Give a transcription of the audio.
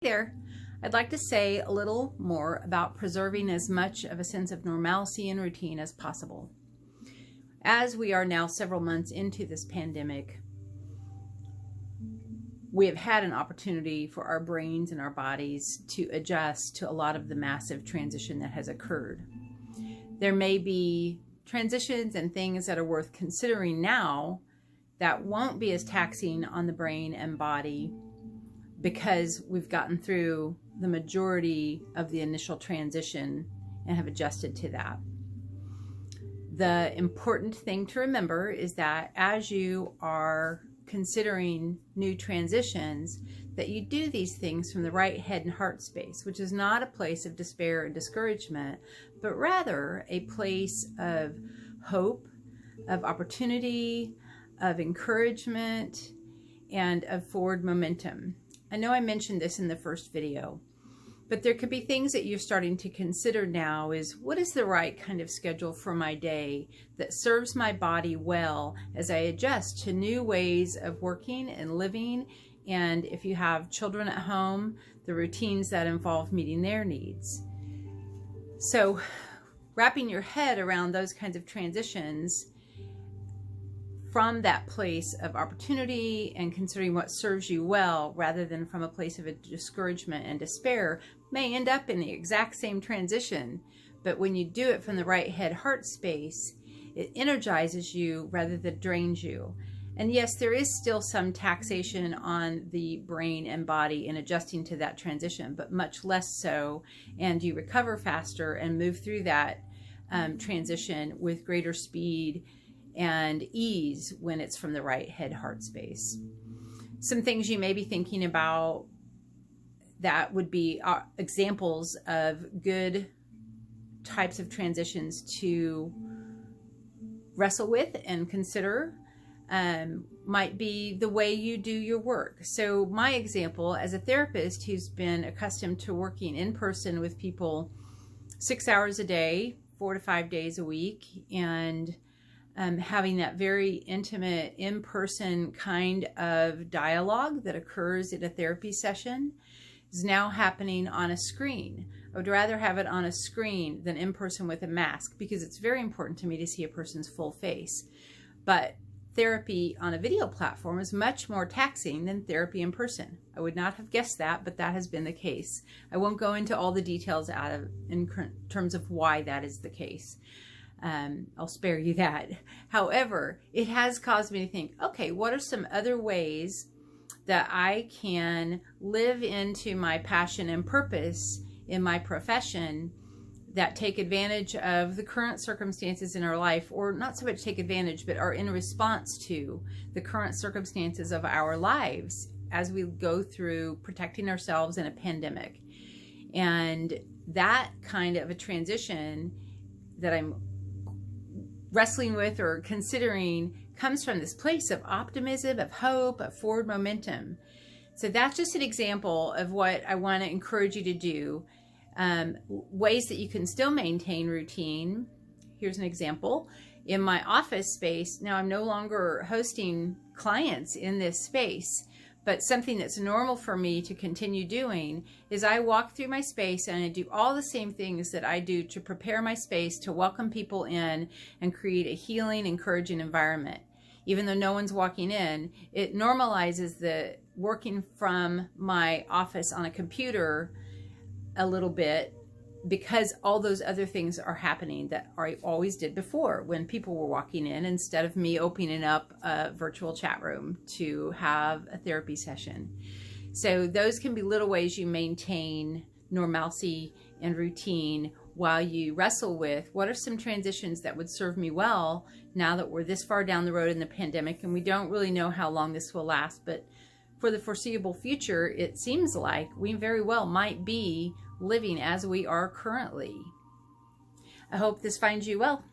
there. I'd like to say a little more about preserving as much of a sense of normalcy and routine as possible. As we are now several months into this pandemic, we have had an opportunity for our brains and our bodies to adjust to a lot of the massive transition that has occurred. There may be transitions and things that are worth considering now that won't be as taxing on the brain and body because we've gotten through the majority of the initial transition and have adjusted to that. The important thing to remember is that as you are considering new transitions, that you do these things from the right head and heart space, which is not a place of despair and discouragement, but rather a place of hope, of opportunity, of encouragement, and of forward momentum. I know I mentioned this in the first video, but there could be things that you're starting to consider now is what is the right kind of schedule for my day that serves my body well as I adjust to new ways of working and living, and if you have children at home, the routines that involve meeting their needs. So wrapping your head around those kinds of transitions from that place of opportunity and considering what serves you well rather than from a place of a discouragement and despair may end up in the exact same transition. But when you do it from the right head heart space, it energizes you rather than drains you. And yes, there is still some taxation on the brain and body in adjusting to that transition, but much less so, and you recover faster and move through that transition with greater speed and ease when it's from the right head heart space. Some things you may be thinking about that would be examples of good types of transitions to wrestle with and consider might be the way you do your work. So my example as a therapist who's been accustomed to working in person with people 6 hours a day, 4 to 5 days a week, and having that very intimate, in-person kind of dialogue that occurs in a therapy session is now happening on a screen. I would rather have it on a screen than in person with a mask because it's very important to me to see a person's full face. But therapy on a video platform is much more taxing than therapy in person. I would not have guessed that, but that has been the case. I won't go into all the details in terms of why that is the case. I'll spare you that. However, it has caused me to think, okay, what are some other ways that I can live into my passion and purpose in my profession that take advantage of the current circumstances in our life, or not so much take advantage, but are in response to the current circumstances of our lives as we go through protecting ourselves in a pandemic. And that kind of a transition that I'm wrestling with or considering comes from this place of optimism, of hope, of forward momentum. So that's just an example of what I want to encourage you to do. Ways that you can still maintain routine. Here's an example. In my office space, now I'm no longer hosting clients in this space, but something that's normal for me to continue doing is I walk through my space and I do all the same things that I do to prepare my space to welcome people in and create a healing, encouraging environment. Even though no one's walking in, it normalizes the working from my office on a computer a little bit because all those other things are happening that I always did before when people were walking in instead of me opening up a virtual chat room to have a therapy session. So those can be little ways you maintain normalcy and routine while you wrestle with what are some transitions that would serve me well now that we're this far down the road in the pandemic and we don't really know how long this will last, but for the foreseeable future, it seems like we very well might be living as we are currently. I hope this finds you well.